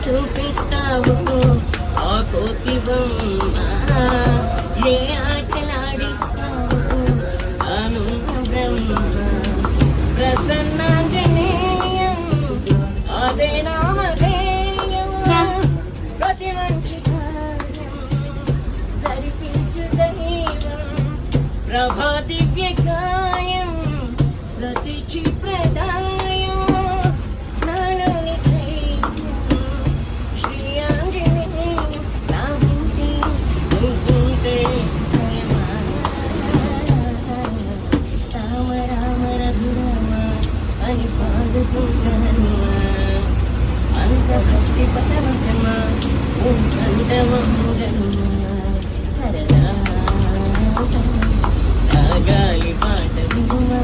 చూపిస్తావు ఆ కోతి బొమ్మ ఏ ఆటలాడిస్తావు అను బ్రహ్మ ప్రసన్నాంజనేయం అదే నామధేయం ప్రతి మంచి కార్యం జరిపించు దైవం ప్రభా దివ్య కాయం ప్రతి ప్రదాయం నాలోని ధైర్యం శ్రీ ఆంజనేయం నా ఉంటే నువ్వుంటే రామ రామ రఘురామ అని పాడుకుంటాను అంత భక్తి పరవశమా ఉంటమముగను సరదా గాలి పాట వినుమా